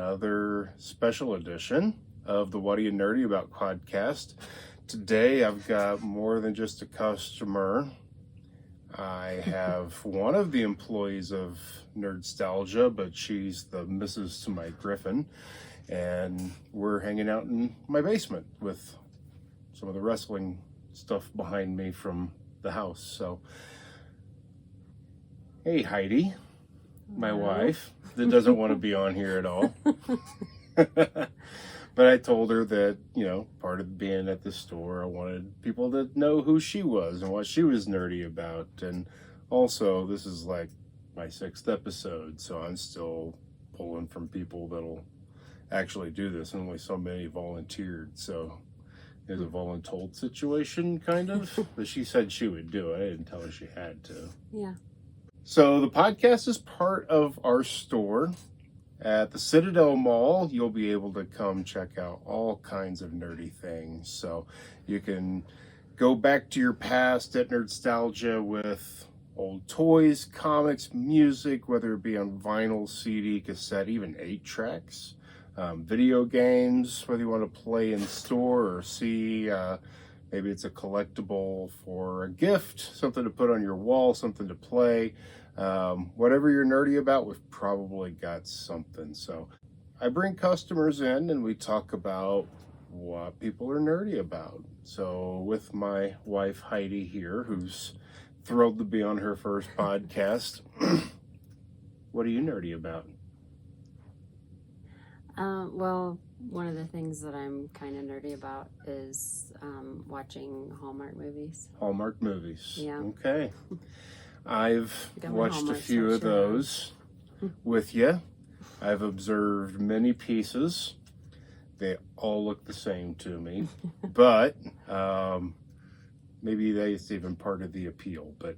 another special edition of the What Are You Nerdy About podcast. Today I've got more than just a customer. I have one of the employees of Nerdstalgia, but she's the missus to my Griffin, and we're hanging out in my basement with some of the wrestling stuff behind me from the house. So, hey Heidi, my wife, that doesn't want to be on here at all. But I told her that, part of being at the store, I wanted people to know who she was and what she was nerdy about. And also, this is like my 6th episode, so I'm still pulling from people that'll actually do this. And only so many volunteered, so there's a voluntold situation, kind of. But she said she would do it. I didn't tell her she had to. Yeah. So the podcast is part of our store. At the Citadel Mall, you'll be able to come check out all kinds of nerdy things. So you can go back to your past at Nerdstalgia with old toys, comics, music, whether it be on vinyl, CD, cassette, even 8 tracks, video games, whether you want to play in store or see, maybe it's a collectible for a gift, something to put on your wall, something to play. Whatever you're nerdy about, we've probably got something. So I bring customers in and we talk about what people are nerdy about. So with my wife Heidi here, who's thrilled to be on her first podcast, what are you nerdy about? Well, one of the things that I'm kind of nerdy about is watching Hallmark movies. Hallmark movies. Yeah. Okay. I've watched a Hallmark few of section. those with you. I've observed many pieces. They all look the same to me, but maybe that's even part of the appeal. But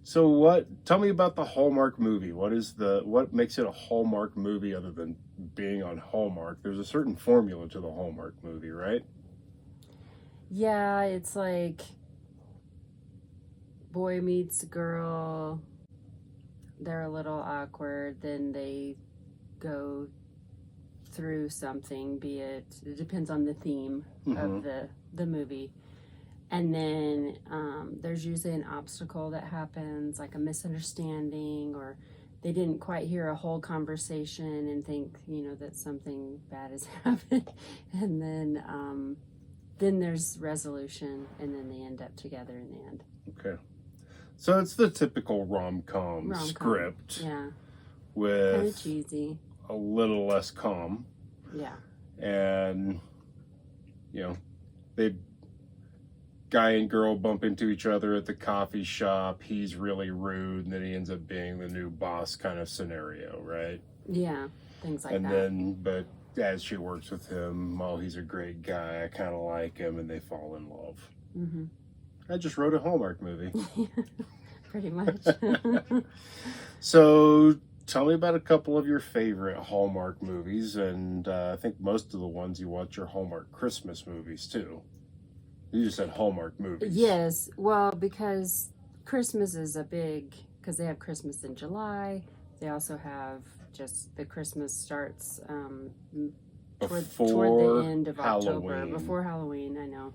so tell me about the Hallmark movie. What makes it a Hallmark movie other than being on Hallmark? There's a certain formula to the Hallmark movie, right? Yeah, it's like boy meets girl, they're a little awkward, then they go through something, it depends on the theme of the movie. And then there's usually an obstacle that happens, like a misunderstanding, or they didn't quite hear a whole conversation and think, that something bad has happened. And then there's resolution, and then they end up together in the end. Okay. So it's the typical rom-com script. Yeah. With kind of cheesy. A little less calm. Yeah. And, they guy and girl bump into each other at the coffee shop. He's really rude, and then he ends up being the new boss kind of scenario, right? Yeah, things like that. And then, but as she works with him, he's a great guy, I kind of like him, and they fall in love. Mm-hmm. I just wrote a Hallmark movie. Pretty much. So tell me about a couple of your favorite Hallmark movies, and I think most of the ones you watch are Hallmark Christmas movies too. You just said Hallmark movies. Yes, well, because Christmas is because they have Christmas in July. They also have just the Christmas starts toward the end of October, before Halloween. I know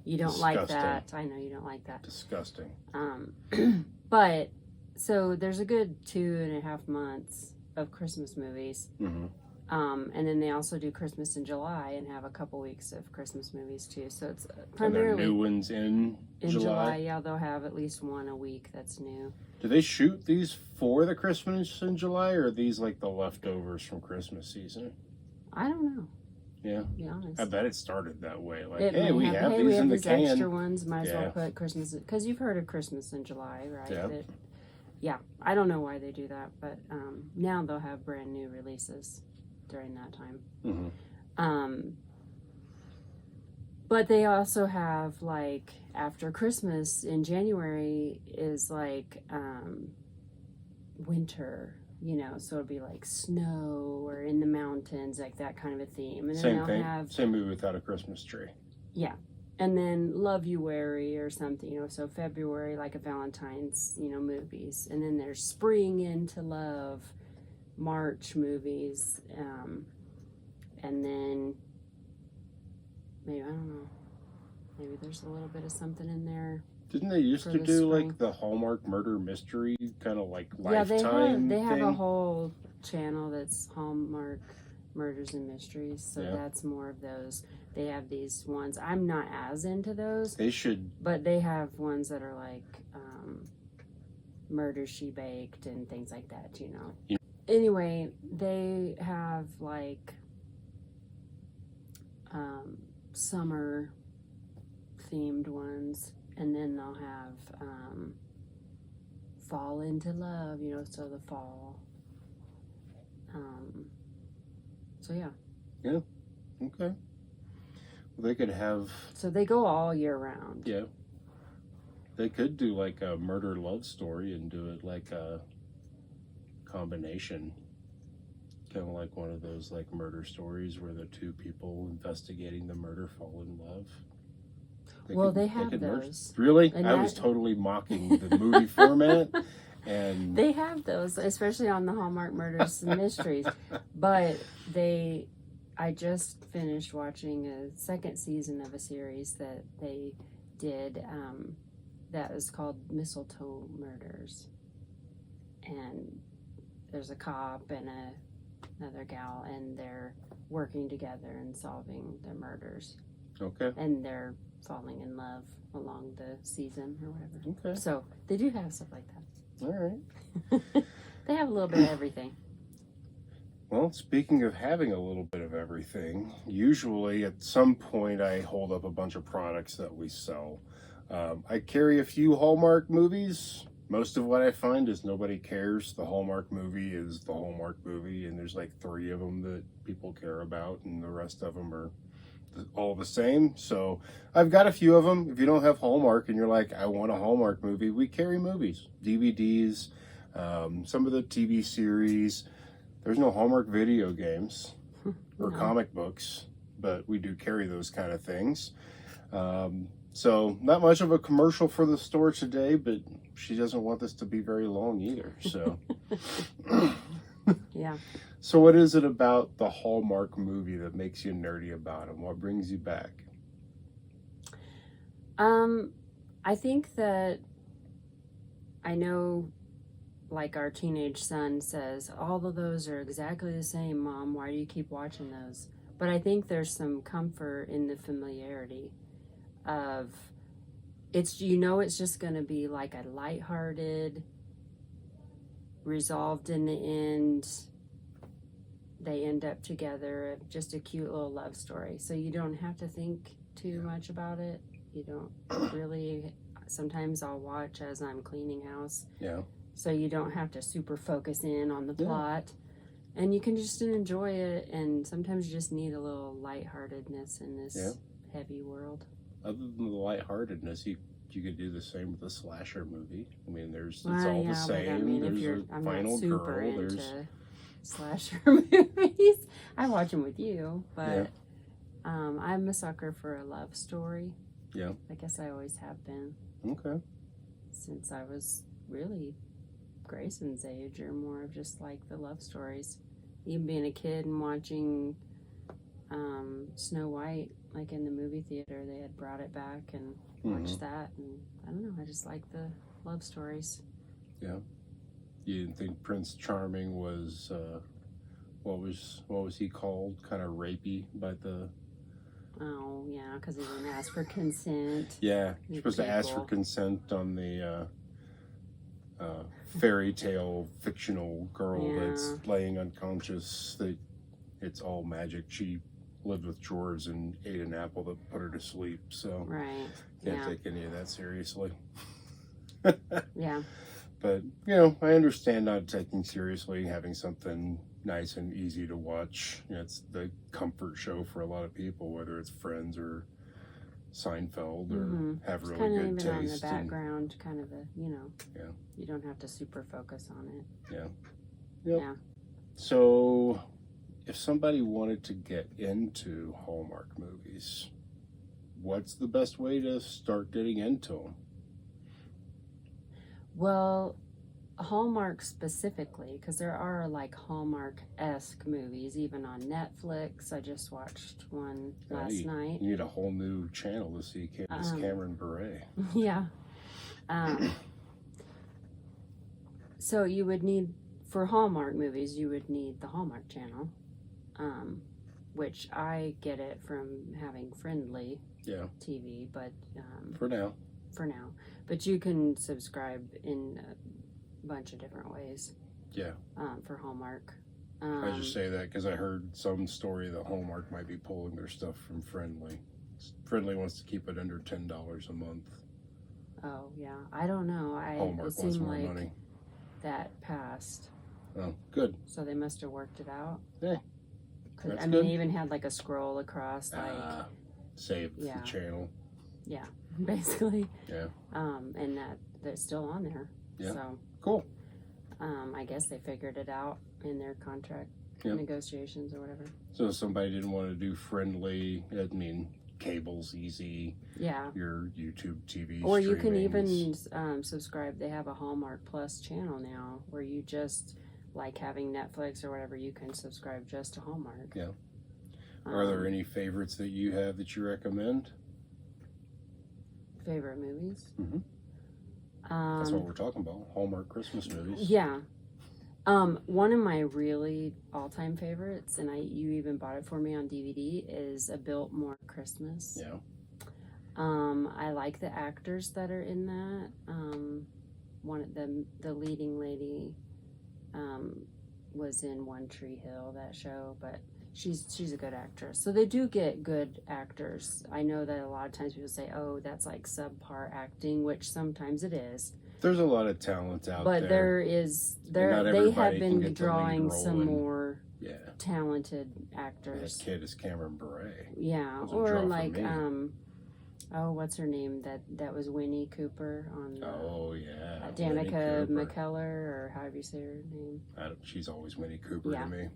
you don't like that. I know you don't like that. Disgusting. But so there's a good 2.5 months of Christmas movies. Mm-hmm. And then they also do Christmas in July and have a couple weeks of Christmas movies too. So it's primarily and new ones in July. Yeah, they'll have at least one a week that's new. Do they shoot these for the Christmas in July, or are these like the leftovers from Christmas season? I don't know. Yeah, to be honest. I bet it started that way. Like, we have these in the can. Extra ones. Might as well put Christmas, because you've heard of Christmas in July, right? Yeah. I don't know why they do that, but now they'll have brand new releases during that time. Mm-hmm. But they also have, like, after Christmas in January is like winter. So it'll be like snow or in the mountains, like that kind of a theme. And then Same thing. Same movie without a Christmas tree. Yeah. And then Love-You-Wary or something, so February, like a Valentine's, movies. And then there's Spring into Love, March movies, and then maybe, I don't know, maybe there's a little bit of something in there. Didn't they used for to the do spring. like the Hallmark murder mystery kind of like Yeah, Lifetime they have a thing? whole channel that's Hallmark Murders and Mysteries, so Yeah. that's more of those. They have these ones. I'm not as into those, They should. but they have ones that are like Murder She Baked and things like that, you know. Yeah. Anyway, they have like summer themed ones, and then they'll have fall into love, you know, so the fall. So yeah. Yeah. Okay. Well, they could have. So they go all year round. Yeah. They could do like a murder love story and do it like a combination. Kind of like one of those like murder stories where the two people investigating the murder fall in love. They have those. Really? And I was totally mocking the movie format. And they have those, especially on the Hallmark Murders and Mysteries. But I just finished watching a second season of a series that they did that is called Mistletoe Murders. And there's a cop and another gal, and they're working together and solving their murders. Okay. And they're falling in love along the season or whatever. Okay. So they do have stuff like that. All right. They have a little bit of everything. Well, speaking of having a little bit of everything, usually at some point I hold up a bunch of products that we sell. I carry a few Hallmark movies. Most of what I find is nobody cares. The Hallmark movie is the Hallmark movie, and there's like 3 of them that people care about, and the rest of them are all the same. So I've got a few of them. If you don't have Hallmark and you're like, I want a Hallmark movie, we carry movies, DVDs, some of the TV series. There's no Hallmark video games or comic books, but we do carry those kind of things. So not much of a commercial for the store today, but she doesn't want this to be very long either. So Yeah. So what is it about the Hallmark movie that makes you nerdy about them? What brings you back? I think that I know, like our teenage son says, all of those are exactly the same, Mom. Why do you keep watching those? But I think there's some comfort in the familiarity of it's, you know, it's just going to be like a lighthearted, resolved in the end. They end up together, just a cute little love story. So you don't have to think too much about it. You don't really, sometimes I'll watch as I'm cleaning house. Yeah. So you don't have to super focus in on the plot. And you can just enjoy it. And sometimes you just need a little lightheartedness in this heavy world. Other than the lightheartedness, you could do the same with a slasher movie. I mean, it's all the same. But I mean, there's I'm final not super girl. into slasher movies. I watch them with you, but I'm a sucker for a love story. Yeah. I guess I always have been. Okay. Since I was really Grayson's age, or more of just like the love stories. Even being a kid and watching Snow White, like in the movie theater, they had brought it back and watched that, and I don't know, I just like the love stories. Yeah. You didn't think Prince Charming was what was he called? Kind of rapey by the. Oh yeah, because he didn't ask for consent. Yeah, you're supposed to ask for consent on the fairy tale fictional girl that's laying unconscious. It's all magic. She lived with drawers and ate an apple that put her to sleep. So can't take any of that seriously. Yeah. But, you know, I understand not taking seriously, having something nice and easy to watch. You know, it's the comfort show for a lot of people, whether it's Friends or Seinfeld or have really kind of good even taste. On the background, kind of a, you know, you don't have to super focus on it. Yeah. Yep. Yeah. So, if somebody wanted to get into Hallmark movies, what's the best way to start getting into them? Well, Hallmark specifically, because there are like Hallmark-esque movies, even on Netflix. I just watched one last night. You need a whole new channel to see Miss Cameron Bure. Yeah. So you would need, for Hallmark movies, you would need the Hallmark channel, which I get it from having Friendly TV, but for now. But you can subscribe in a bunch of different ways. Yeah. For Hallmark. I just say that because I heard some story that Hallmark might be pulling their stuff from Friendly. Friendly wants to keep it under $10 a month. Oh yeah, I don't know. Hallmark wants more money. That passed. Oh, good. So they must have worked it out. Yeah. I mean, they even had like a scroll across, like save the channel. Yeah, basically. Yeah. And they're still on there. Yeah. So cool. I guess they figured it out in their contract negotiations or whatever. So if somebody didn't want to do Friendly, I mean, cable's easy. Yeah. Your YouTube TV. Or you can even subscribe. They have a Hallmark Plus channel now where you just, like having Netflix or whatever, you can subscribe just to Hallmark. Yeah. Are there any favorites that you have that you recommend? Favorite movies? Mm-hmm. That's what we're talking about. Hallmark Christmas movies. Yeah. One of my really all-time favorites, and you even bought it for me on DVD, is A Biltmore Christmas. Yeah. I like the actors that are in that. One of them, the leading lady, was in One Tree Hill, that show, but she's a good actress. So they do get good actors. I know that a lot of times people say, "Oh, that's like subpar acting," which sometimes it is. There's a lot of talent out there. But they have been drawing some more talented actors. That kid is Cameron Bure. Yeah, or like what's her name? That was Winnie Cooper on. Danica McKellar, or however you say her name. She's always Winnie Cooper to me.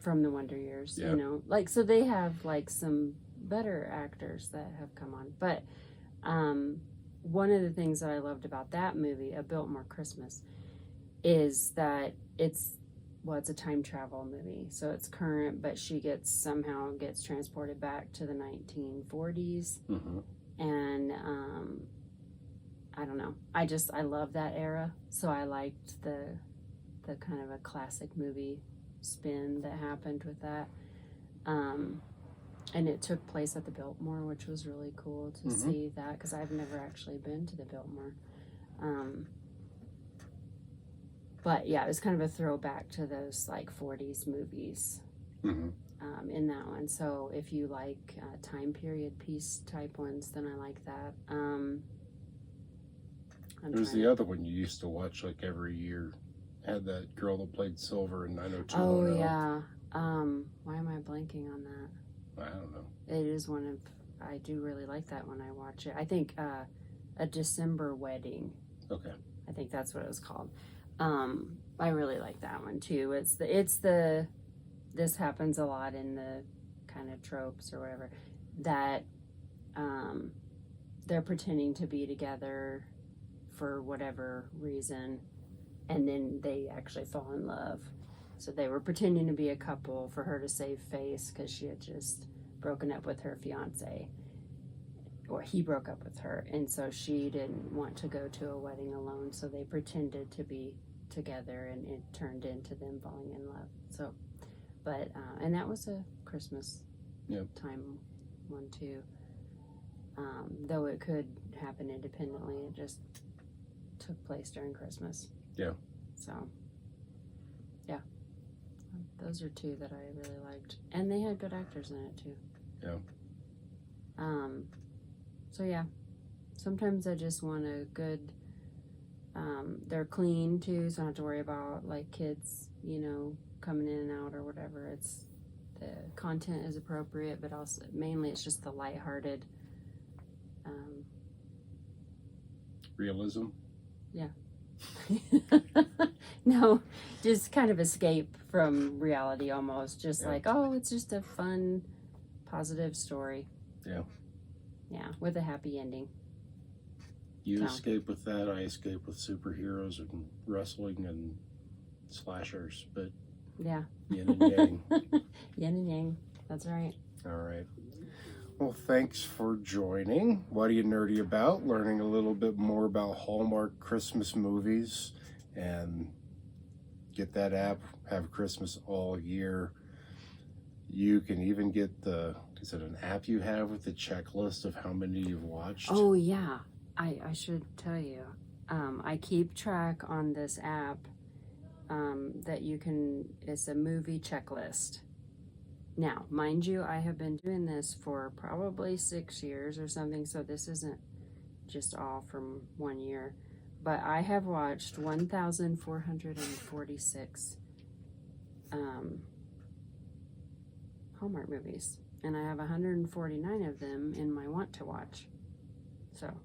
From the Wonder Years, you know, like, so they have like some better actors that have come on. But one of the things that I loved about that movie, A Biltmore Christmas, is that it's a time travel movie. So it's current, but she somehow gets transported back to the 1940s. Mm-hmm. And I don't know. I love that era. So I liked the kind of a classic movie spin that happened with that. And it took place at the Biltmore, which was really cool to see that, because I've never actually been to the Biltmore. But yeah, it was kind of a throwback to those like 40s movies in that one. So if you like time period piece type ones, then I like that. There's the other one you used to watch like every year. Had that girl that played Silver in 90210. Oh yeah. Why am I blanking on that? I don't know. It is I do really like that when I watch it. I think A December Wedding. Okay. I think that's what it was called. I really like that one too. This happens a lot in the kind of tropes or whatever, that they're pretending to be together for whatever reason, and then they actually fall in love. So they were pretending to be a couple for her to save face, because she had just broken up with her fiance, or he broke up with her, and so she didn't want to go to a wedding alone, so they pretended to be together, and it turned into them falling in love. So, but and that was a Christmas time one too. Though it could happen independently, it just took place during Christmas. Yeah. So, yeah. Those are two that I really liked. And they had good actors in it, too. Yeah. So, yeah. Sometimes I just want a good... they're clean, too, so I don't have to worry about, like, kids, coming in and out or whatever. The content is appropriate, but also, mainly, it's just the lighthearted... realism? Yeah. No, just kind of escape from reality almost. Just like, it's just a fun, positive story. Yeah. Yeah, with a happy ending. You So. escape with that. I escape with superheroes and wrestling and slashers. But Yeah. yin and yang. Yin and yang. That's right. All right. Well, thanks for joining. What are you nerdy about? Learning a little bit more about Hallmark Christmas movies, and get that app. Have Christmas all year. You can even get is it an app you have with the checklist of how many you've watched? Oh, yeah. I should tell you. I keep track on this app that you can, it's a movie checklist. Now, mind you, I have been doing this for probably 6 years or something, so this isn't just all from 1 year. But I have watched 1,446 Hallmark movies, and I have 149 of them in my want to watch. So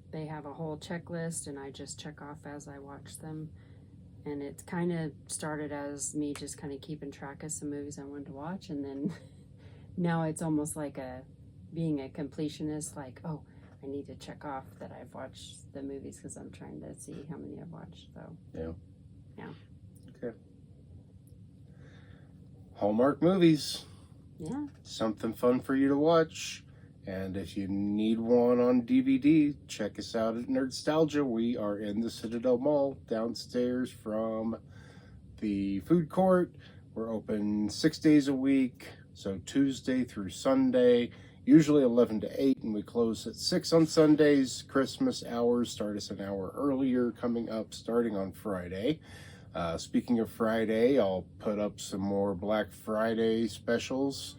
they have a whole checklist, and I just check off as I watch them. And it's kind of started as me just kind of keeping track of some movies I wanted to watch, and then now it's almost like being a completionist, like, oh, I need to check off that I've watched the movies because I'm trying to see how many I've watched. So yeah. Okay. Hallmark movies. Yeah. Something fun for you to watch. And if you need one on DVD, check us out at Nerdstalgia. We are in the Citadel Mall, downstairs from the food court. We're open 6 days a week, so Tuesday through Sunday, usually 11 to 8, and we close at 6 on Sundays. Christmas hours start us an hour earlier, coming up starting on Friday. Speaking of Friday, I'll put up some more Black Friday specials.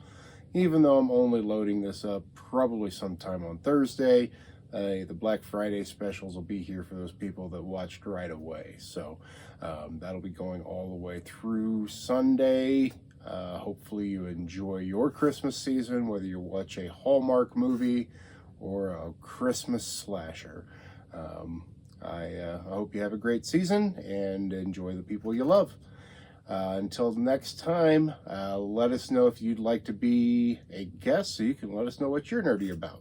Even though I'm only loading this up probably sometime on Thursday, the Black Friday specials will be here for those people that watched right away. So that'll be going all the way through Sunday. Hopefully you enjoy your Christmas season, whether you watch a Hallmark movie or a Christmas slasher. I hope you have a great season and enjoy the people you love. Until next time, let us know if you'd like to be a guest so you can let us know what you're nerdy about.